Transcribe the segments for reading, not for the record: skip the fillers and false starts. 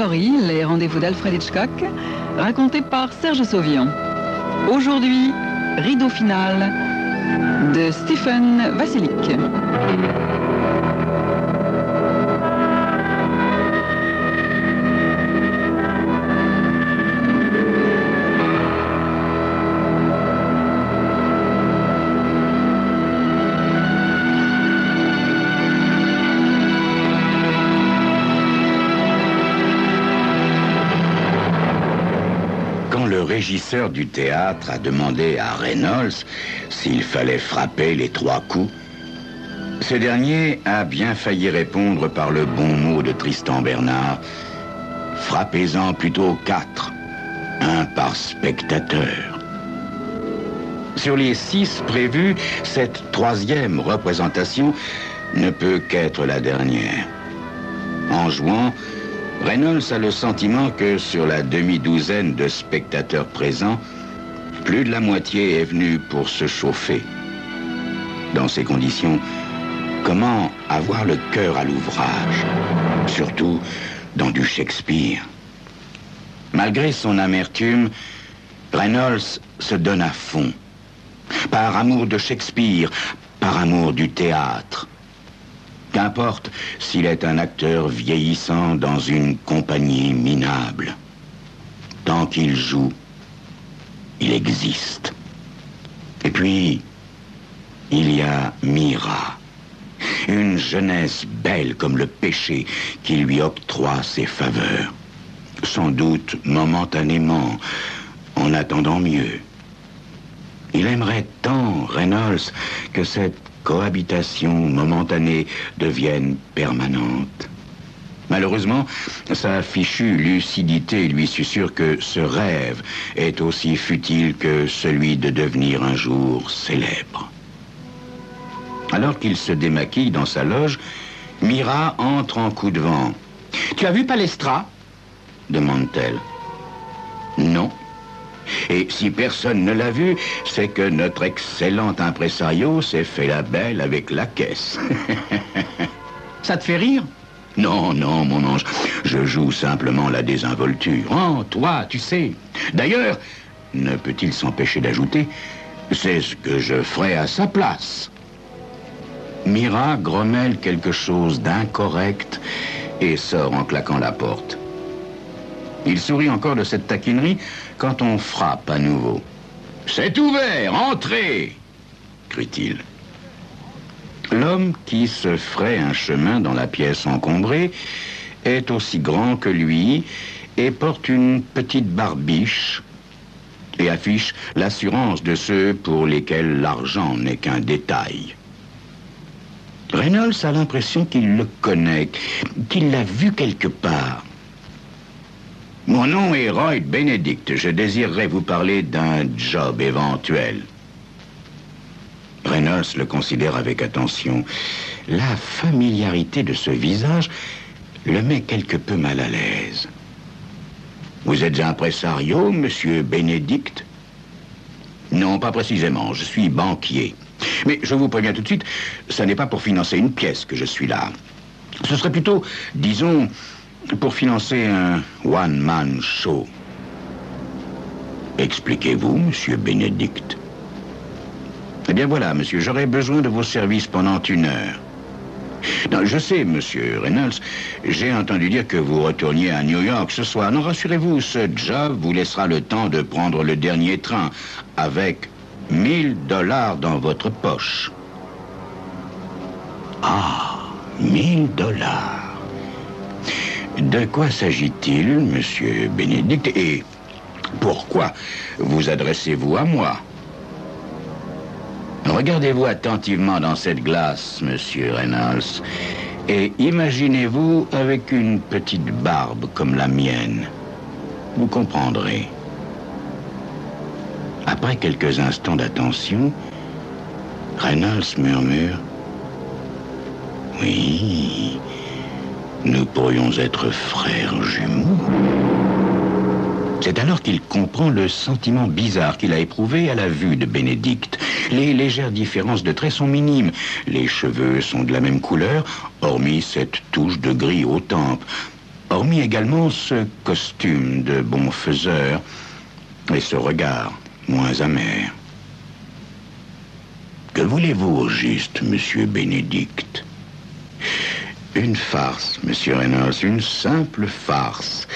Laurie, les rendez-vous d'Alfred Hitchcock, racontés par Serge Sauvian. Aujourd'hui, rideau final de Stephen Vassilic. Le régisseur du théâtre a demandé à Reynolds s'il fallait frapper les 3 coups. Ce dernier a bien failli répondre par le bon mot de Tristan Bernard. Frappez-en plutôt 4, 1 par spectateur. Sur les 6 prévus, cette 3e représentation ne peut qu'être la dernière. En jouant, Reynolds a le sentiment que sur la demi-douzaine de spectateurs présents, plus de la moitié est venue pour se chauffer. Dans ces conditions, comment avoir le cœur à l'ouvrage, surtout dans du Shakespeare? Malgré son amertume, Reynolds se donne à fond, par amour de Shakespeare, par amour du théâtre. Qu'importe s'il est un acteur vieillissant dans une compagnie minable. Tant qu'il joue, il existe. Et puis, il y a Mira, une jeunesse belle comme le péché qui lui octroie ses faveurs. Sans doute momentanément, en attendant mieux. Il aimerait tant, Reynolds, que cette cohabitation momentanée devienne permanente. Malheureusement, sa fichue lucidité lui susurre que ce rêve est aussi futile que celui de devenir un jour célèbre. Alors qu'il se démaquille dans sa loge, Mira entre en coup de vent. « Tu as vu Palestra ?» demande-t-elle. « Non. Et si personne ne l'a vu, c'est que notre excellent impresario s'est fait la belle avec la caisse. » Ça te fait rire? Non, non, mon ange. Je joue simplement la désinvolture. Oh, toi, tu sais. D'ailleurs, ne peut-il s'empêcher d'ajouter, c'est ce que je ferai à sa place. Mira grommelle quelque chose d'incorrect et sort en claquant la porte. Il sourit encore de cette taquinerie quand on frappe à nouveau. « C'est ouvert, entrez !» crie-t-il. L'homme qui se ferait un chemin dans la pièce encombrée est aussi grand que lui et porte une petite barbiche et affiche l'assurance de ceux pour lesquels l'argent n'est qu'un détail. Reynolds a l'impression qu'il le connaît, qu'il l'a vu quelque part. « Mon nom est Roy Benedict. Je désirerais vous parler d'un job éventuel. » Reynolds le considère avec attention. La familiarité de ce visage le met quelque peu mal à l'aise. « Vous êtes impresario, monsieur Benedict ?»« Non, pas précisément. Je suis banquier. Mais je vous préviens tout de suite, ça n'est pas pour financer une pièce que je suis là. Ce serait plutôt, disons, pour financer un one-man show. » Expliquez-vous, monsieur Benedict. Eh bien voilà, monsieur, j'aurais besoin de vos services pendant 1 heure. Non, je sais, monsieur Reynolds, j'ai entendu dire que vous retourniez à New York ce soir. Non, rassurez-vous, ce job vous laissera le temps de prendre le dernier train avec 1 000 $ dans votre poche. Ah, 1 000 $. De quoi s'agit-il, monsieur Benedict, et pourquoi vous adressez-vous à moi? Regardez-vous attentivement dans cette glace, monsieur Reynolds, et imaginez-vous avec une petite barbe comme la mienne. Vous comprendrez. Après quelques instants d'attention, Reynolds murmure « Oui, nous pourrions être frères jumeaux. » C'est alors qu'il comprend le sentiment bizarre qu'il a éprouvé à la vue de Benedict. Les légères différences de traits sont minimes. Les cheveux sont de la même couleur, hormis cette touche de gris aux tempes. Hormis également ce costume de bon faiseur et ce regard moins amer. Que voulez-vous au juste, monsieur Bénédicte? Une farce, monsieur Reynolds, une simple farce.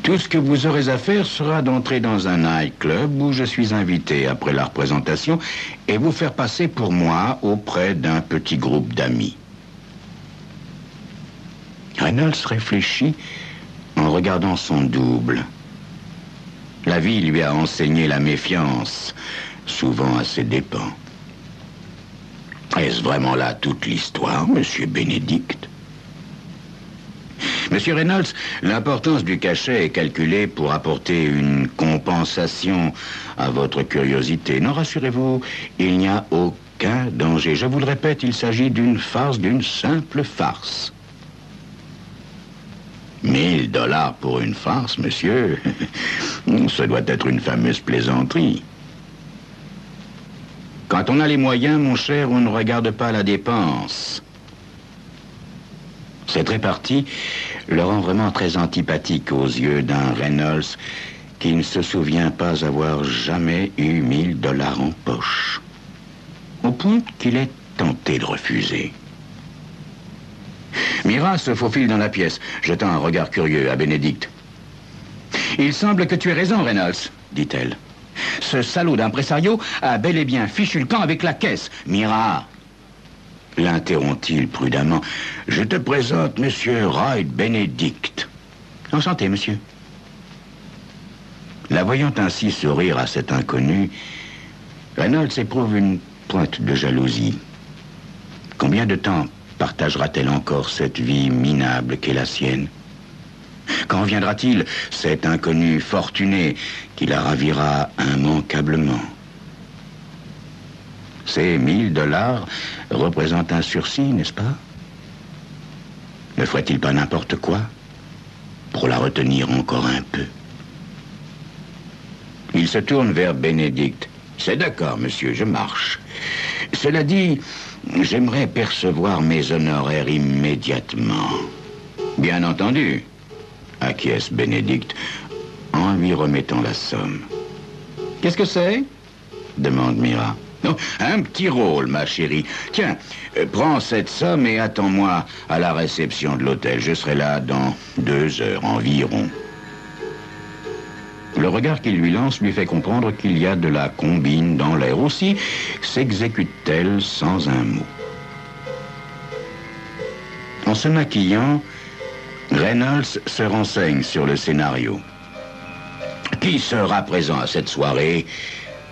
Tout ce que vous aurez à faire sera d'entrer dans un nightclub où je suis invité après la représentation et vous faire passer pour moi auprès d'un petit groupe d'amis. Reynolds réfléchit en regardant son double. La vie lui a enseigné la méfiance, souvent à ses dépens. Est-ce vraiment là toute l'histoire, monsieur Bénédicte? Monsieur Reynolds, l'importance du cachet est calculée pour apporter une compensation à votre curiosité. Non, rassurez-vous, il n'y a aucun danger. Je vous le répète, il s'agit d'une farce, d'une simple farce. 1000 $ pour une farce, monsieur. Ce doit être une fameuse plaisanterie. Quand on a les moyens, mon cher, on ne regarde pas la dépense. Cette répartie le rend vraiment très antipathique aux yeux d'un Reynolds qui ne se souvient pas avoir jamais eu 1000 $ en poche. Au point qu'il est tenté de refuser. Mira se faufile dans la pièce, jetant un regard curieux à Bénédicte. « Il semble que tu aies raison, Reynolds, dit-elle. Ce salaud d'impresario a bel et bien fichu le camp avec la caisse. Mira, l'interrompt-il prudemment, je te présente monsieur Roy Bénédicte. Enchanté, monsieur. La voyant ainsi sourire à cet inconnu, Reynolds éprouve une pointe de jalousie. Combien de temps partagera-t-elle encore cette vie minable qu'est la sienne? Quand viendra-t-il cet inconnu fortuné qui la ravira immanquablement? Ces 1000 $ représentent un sursis, n'est-ce pas? Ne ferait-il pas n'importe quoi pour la retenir encore un peu? Il se tourne vers Bénédicte. C'est d'accord, monsieur, je marche. Cela dit, j'aimerais percevoir mes honoraires immédiatement. Bien entendu, acquiesce Bénédicte en lui remettant la somme. Qu'est-ce que c'est? Demande Mira. Non, un petit rôle, ma chérie. Tiens, prends cette somme et attends-moi à la réception de l'hôtel. Je serai là dans 2 heures environ. Le regard qu'il lui lance lui fait comprendre qu'il y a de la combine dans l'air. Aussi s'exécute-t-elle sans un mot. En se maquillant, Reynolds se renseigne sur le scénario. Qui sera présent à cette soirée?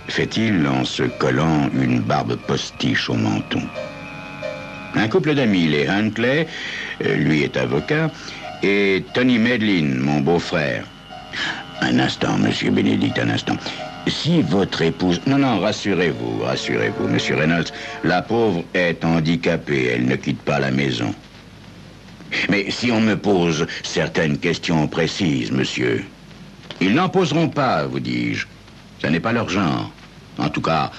Fait-il en se collant une barbe postiche au menton. Un couple d'amis, les Huntley, lui est avocat, et Tony Medlin, mon beau-frère. Un instant, monsieur Bénédicte, un instant. Si votre épouse... Non, rassurez-vous, monsieur Reynolds. La pauvre est handicapée, elle ne quitte pas la maison. Mais si on me pose certaines questions précises, monsieur... Ils n'en poseront pas, vous dis-je. Ça n'est pas leur genre. En tout cas,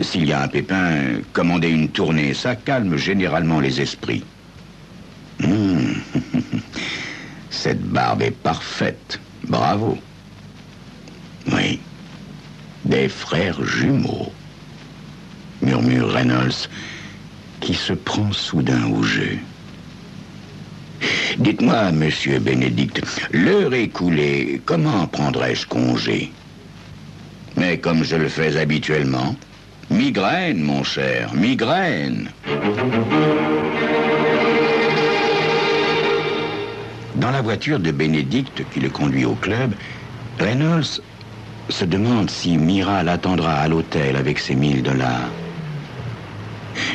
s'il y a un pépin, commander une tournée, ça calme généralement les esprits. Cette barbe est parfaite. Bravo. Oui, des frères jumeaux, murmure Reynolds, qui se prend soudain au jeu. Dites-moi, monsieur Bénédicte, l'heure écoulée, comment prendrais-je congé? Mais comme je le fais habituellement, migraine, mon cher, migraine. Dans la voiture de Bénédicte qui le conduit au club, Reynolds se demande si Mira l'attendra à l'hôtel avec ses 1000 $.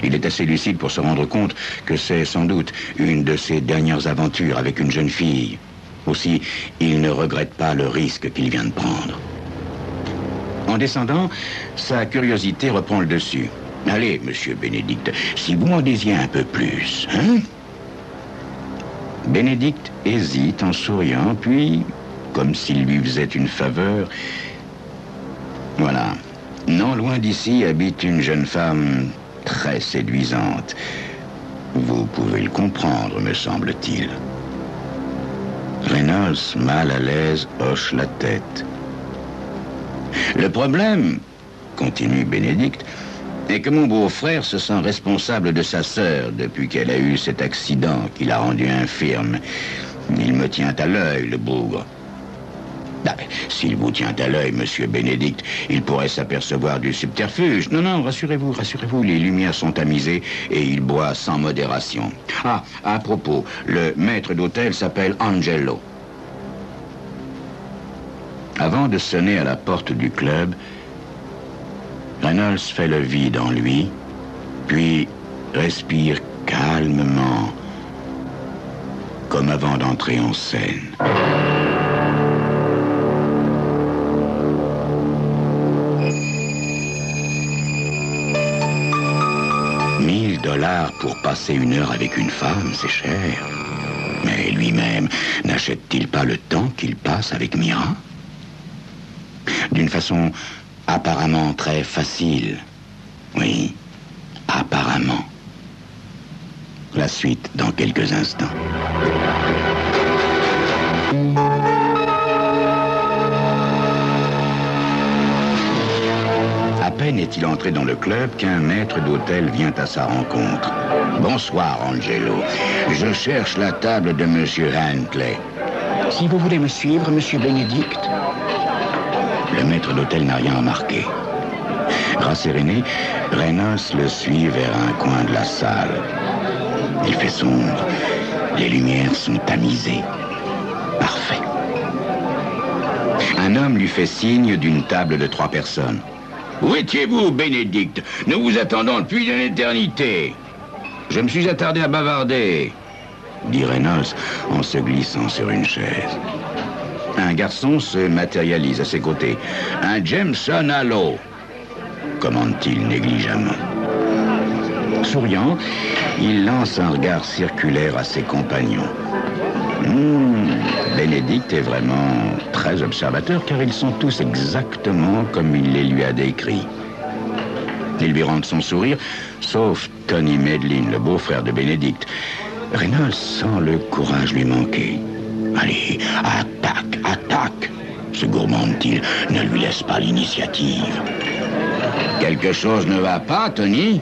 Il est assez lucide pour se rendre compte que c'est sans doute une de ses dernières aventures avec une jeune fille. Aussi, il ne regrette pas le risque qu'il vient de prendre. En descendant, sa curiosité reprend le dessus. Allez, monsieur Bénédicte, si vous m'en disiez un peu plus, hein? Bénédicte hésite en souriant, puis, comme s'il lui faisait une faveur... Voilà. Non loin d'ici habite une jeune femme très séduisante. Vous pouvez le comprendre, me semble-t-il. Reynolds, mal à l'aise, hoche la tête. Le problème, continue Bénédicte, est que mon beau-frère se sent responsable de sa sœur depuis qu'elle a eu cet accident qui l'a rendu infirme. Il me tient à l'œil, le bougre. S'il vous tient à l'œil, monsieur Bénédicte, il pourrait s'apercevoir du subterfuge. Non, rassurez-vous, les lumières sont tamisées et il boit sans modération. Ah, à propos, le maître d'hôtel s'appelle Angelo. Avant de sonner à la porte du club, Reynolds fait le vide en lui, puis respire calmement, comme avant d'entrer en scène. $1000 pour passer une heure avec une femme, c'est cher. Mais lui-même, n'achète-t-il pas le temps qu'il passe avec Mira? D'une façon apparemment très facile. Oui, apparemment. La suite dans quelques instants. À peine est-il entré dans le club qu'un maître d'hôtel vient à sa rencontre. « Bonsoir, Angelo. Je cherche la table de Monsieur Huntley. »« Si vous voulez me suivre, Monsieur Bénédicte. » Le maître d'hôtel n'a rien remarqué. Rasséréné, Reynolds le suit vers un coin de la salle. Il fait sombre. Les lumières sont tamisées. Parfait. Un homme lui fait signe d'une table de 3 personnes. « Où étiez-vous, Bénédicte? Nous vous attendons depuis une éternité. »« Je me suis attardé à bavarder, » dit Reynolds en se glissant sur une chaise. Un garçon se matérialise à ses côtés. « Un Jameson à l'eau », commande-t-il négligemment. Souriant, il lance un regard circulaire à ses compagnons. Bénédicte est vraiment très observateur car ils sont tous exactement comme il les lui a décrits. Il lui rend son sourire, sauf Tony Medlin, le beau-frère de Bénédicte. Reynolds sent le courage lui manquer. « Allez, attaque, se gourmande-t-il. Ne lui laisse pas l'initiative. »« Quelque chose ne va pas, Tony ? »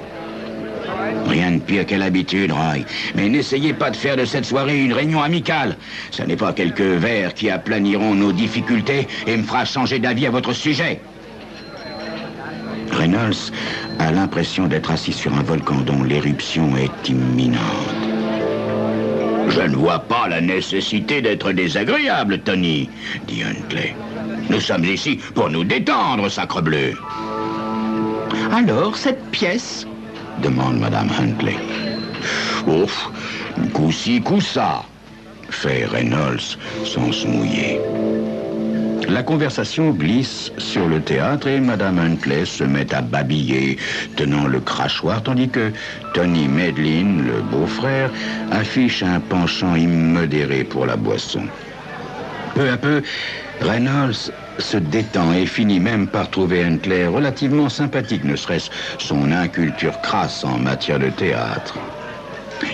Rien de pire qu'à l'habitude, Roy. Mais n'essayez pas de faire de cette soirée une réunion amicale. Ce n'est pas quelques verres qui aplaniront nos difficultés et me fera changer d'avis à votre sujet. Reynolds a l'impression d'être assis sur un volcan dont l'éruption est imminente. Je ne vois pas la nécessité d'être désagréable, Tony, dit Huntley. Nous sommes ici pour nous détendre, sacrebleu. Alors, cette pièce, demande Madame Huntley. Ouf, coup-ci, coup-ça, fait Reynolds sans se mouiller. La conversation glisse sur le théâtre et Madame Huntley se met à babiller, tenant le crachoir, tandis que Tony Medlin, le beau-frère, affiche un penchant immodéré pour la boisson. Peu à peu, Reynolds se détend et finit même par trouver Huntley relativement sympathique, ne serait-ce son inculture crasse en matière de théâtre.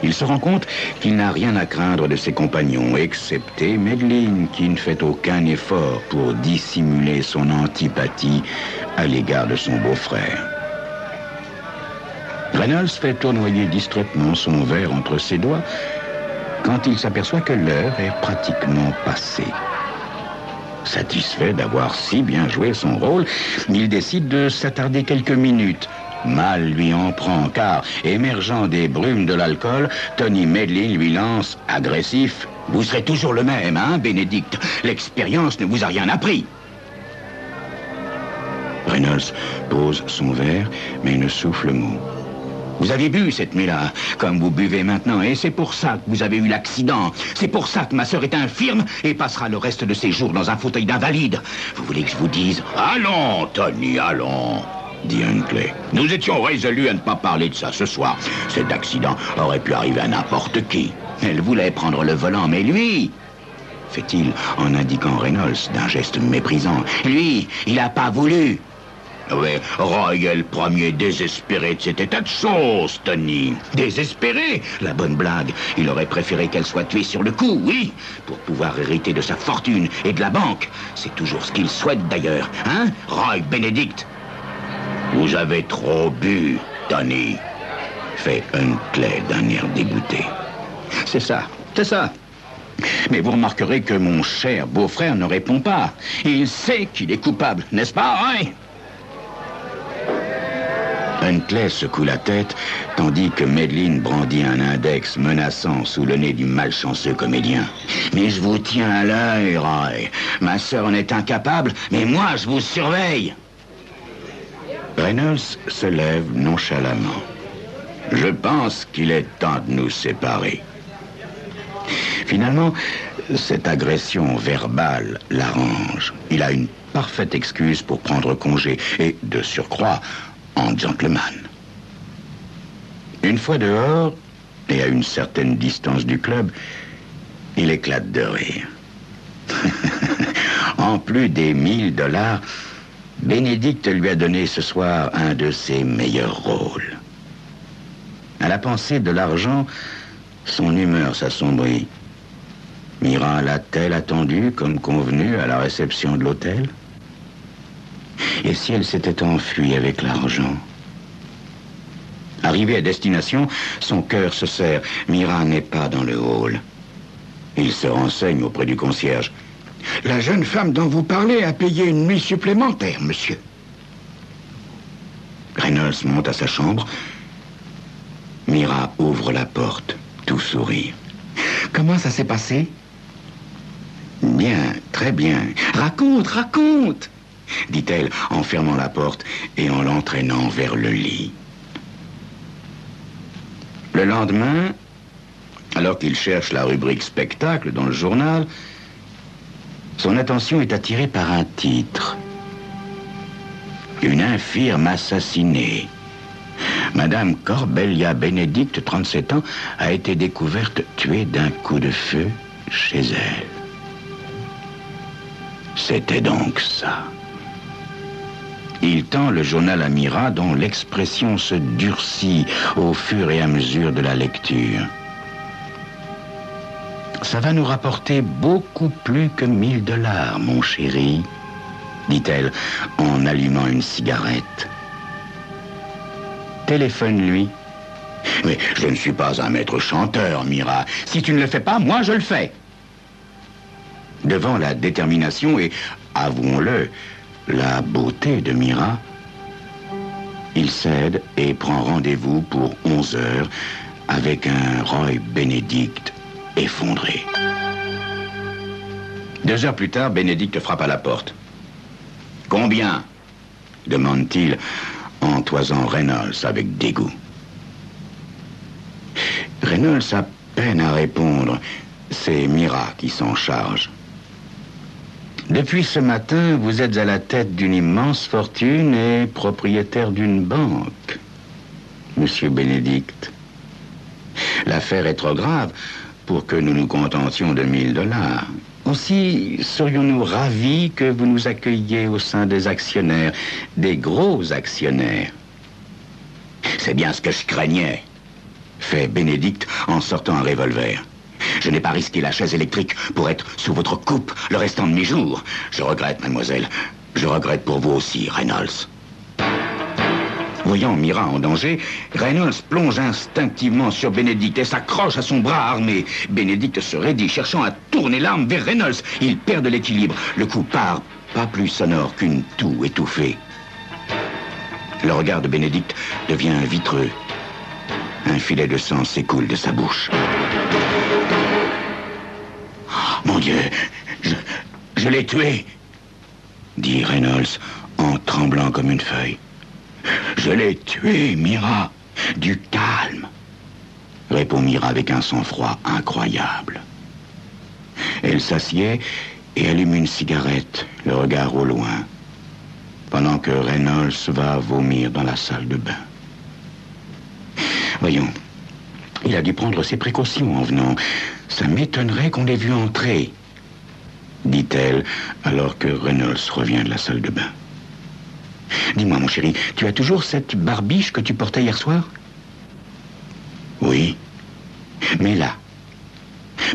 Il se rend compte qu'il n'a rien à craindre de ses compagnons, excepté Medlin, qui ne fait aucun effort pour dissimuler son antipathie à l'égard de son beau-frère. Reynolds fait tournoyer distraitement son verre entre ses doigts quand il s'aperçoit que l'heure est pratiquement passée. Satisfait d'avoir si bien joué son rôle, il décide de s'attarder quelques minutes. Mal lui en prend, car, émergeant des brumes de l'alcool, Tony Medlin lui lance, agressif, « Vous serez toujours le même, hein, Bénédicte? L'expérience ne vous a rien appris. » Reynolds pose son verre, mais ne souffle mot. Vous avez bu cette nuit-là, comme vous buvez maintenant, et c'est pour ça que vous avez eu l'accident. C'est pour ça que ma sœur est infirme et passera le reste de ses jours dans un fauteuil d'invalide. Vous voulez que je vous dise... Allons, Tony, allons, dit Huntley. Nous étions résolus à ne pas parler de ça ce soir. Cet accident aurait pu arriver à n'importe qui. Elle voulait prendre le volant, mais lui... fait-il en indiquant Reynolds d'un geste méprisant. Lui, il n'a pas voulu. Oui, Roy est le premier désespéré de cet état de choses, Tony. Désespéré? La bonne blague. Il aurait préféré qu'elle soit tuée sur le coup, oui, pour pouvoir hériter de sa fortune et de la banque. C'est toujours ce qu'il souhaite, d'ailleurs. Hein, Roy Benedict? Vous avez trop bu, Tony. Fait Huntley d'un air dégoûté. C'est ça, c'est ça. Mais vous remarquerez que mon cher beau-frère ne répond pas. Il sait qu'il est coupable, n'est-ce pas, hein? Huntley secoue la tête, tandis que Madeline brandit un index menaçant sous le nez du malchanceux comédien. Mais je vous tiens à l'œil, Roy. Ma sœur en est incapable, mais moi, je vous surveille. Reynolds se lève nonchalamment. Je pense qu'il est temps de nous séparer. Finalement, cette agression verbale l'arrange. Il a une parfaite excuse pour prendre congé, et de surcroît, en gentleman. Une fois dehors, et à une certaine distance du club, il éclate de rire. En plus des $1000, Benedict lui a donné ce soir un de ses meilleurs rôles. À la pensée de l'argent, son humeur s'assombrit. Mira l'a-t-elle attendu comme convenu à la réception de l'hôtel? Et si elle s'était enfuie avec l'argent? Arrivé à destination, son cœur se serre. Mira n'est pas dans le hall. Il se renseigne auprès du concierge. La jeune femme dont vous parlez a payé une nuit supplémentaire, monsieur. Reynolds monte à sa chambre. Mira ouvre la porte, tout sourire. Comment ça s'est passé? Bien, très bien. Raconte, raconte, dit-elle en fermant la porte et en l'entraînant vers le lit. Le lendemain, alors qu'il cherche la rubrique spectacle dans le journal, son attention est attirée par un titre. Une infirme assassinée. Madame Corbelia Benedict, 37 ans, a été découverte tuée d'un coup de feu chez elle. C'était donc ça. Il tend le journal à Mira, dont l'expression se durcit au fur et à mesure de la lecture. Ça va nous rapporter beaucoup plus que $1000, mon chéri, dit-elle en allumant une cigarette. Téléphone-lui. Mais je ne suis pas un maître chanteur, Mira. Si tu ne le fais pas, moi je le fais. Devant la détermination et, avouons-le, la beauté de Mira, il cède et prend rendez-vous pour 11 heures avec un Roy Benedict effondré. 2 heures plus tard, Benedict frappe à la porte. « Combien ?» demande-t-il en toisant Reynolds avec dégoût. Reynolds a peine à répondre. C'est Mira qui s'en charge. Depuis ce matin, vous êtes à la tête d'une immense fortune et propriétaire d'une banque, Monsieur Benedict. L'affaire est trop grave pour que nous nous contentions de $1000. Aussi, serions-nous ravis que vous nous accueilliez au sein des actionnaires, des gros actionnaires. C'est bien ce que je craignais, fait Benedict en sortant un revolver. Je n'ai pas risqué la chaise électrique pour être sous votre coupe le restant de mes jours. Je regrette, mademoiselle. Je regrette pour vous aussi, Reynolds. Voyant Mira en danger, Reynolds plonge instinctivement sur Benedict et s'accroche à son bras armé. Benedict se raidit, cherchant à tourner l'arme vers Reynolds. Il perd de l'équilibre. Le coup part, pas plus sonore qu'une toux étouffée. Le regard de Benedict devient vitreux. Un filet de sang s'écoule de sa bouche. Mon Dieu, je l'ai tué, dit Reynolds en tremblant comme une feuille. Je l'ai tué, Mira. Du calme, répond Mira avec un sang-froid incroyable. Elle s'assied et allume une cigarette, le regard au loin, pendant que Reynolds va vomir dans la salle de bain. Voyons, il a dû prendre ses précautions en venant. Ça m'étonnerait qu'on l'ait vu entrer, dit-elle, alors que Reynolds revient de la salle de bain. Dis-moi, mon chéri, tu as toujours cette barbiche que tu portais hier soir? Oui. Mais là,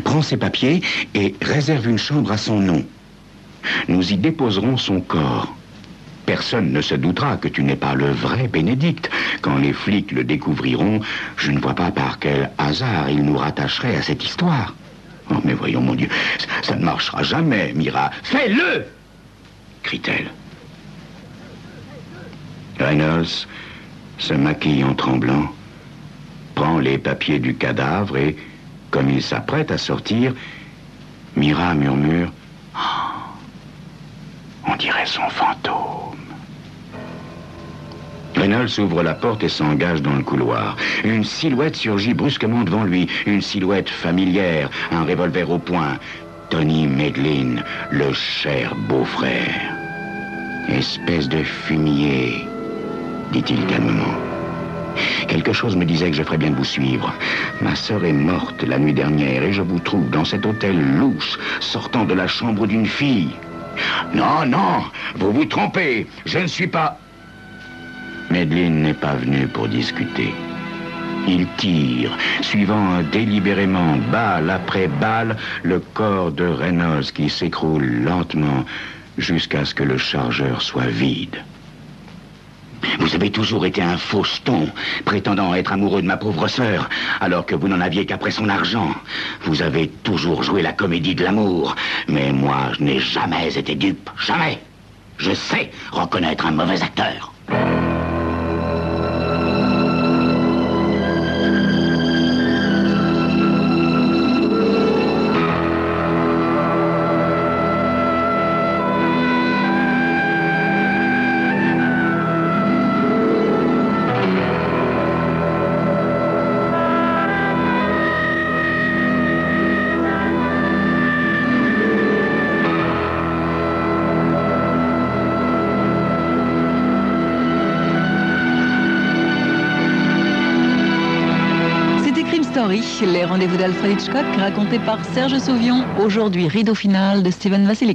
prends ces papiers et réserve une chambre à son nom. Nous y déposerons son corps. Personne ne se doutera que tu n'es pas le vrai Bénédicte. Quand les flics le découvriront, je ne vois pas par quel hasard ils nous rattacheraient à cette histoire. Oh, mais voyons, mon Dieu, ça ne marchera jamais, Mira. Fais-le! Crie-t-elle. Reynolds se maquille en tremblant, prend les papiers du cadavre et, comme il s'apprête à sortir, Mira murmure « Oh, on dirait son fantôme. » Reynolds ouvre la porte et s'engage dans le couloir. Une silhouette surgit brusquement devant lui, une silhouette familière, un revolver au poing. Tony Medlin, le cher beau-frère. « Espèce de fumier », dit-il calmement. Quelque chose me disait que je ferais bien de vous suivre. Ma sœur est morte la nuit dernière et je vous trouve dans cet hôtel louche, sortant de la chambre d'une fille. Non, non, vous vous trompez, je ne suis pas... Medlin n'est pas venu pour discuter. Il tire, suivant délibérément, balle après balle, le corps de Reynolds qui s'écroule lentement jusqu'à ce que le chargeur soit vide. Vous avez toujours été un faucheton, prétendant être amoureux de ma pauvre sœur, alors que vous n'en aviez qu'après son argent. Vous avez toujours joué la comédie de l'amour, mais moi, je n'ai jamais été dupe, jamais. Je sais reconnaître un mauvais acteur. Les rendez-vous d'Alfred Hitchcock racontés par Serge Sauvion. Aujourd'hui, rideau final de Stephen Vassily.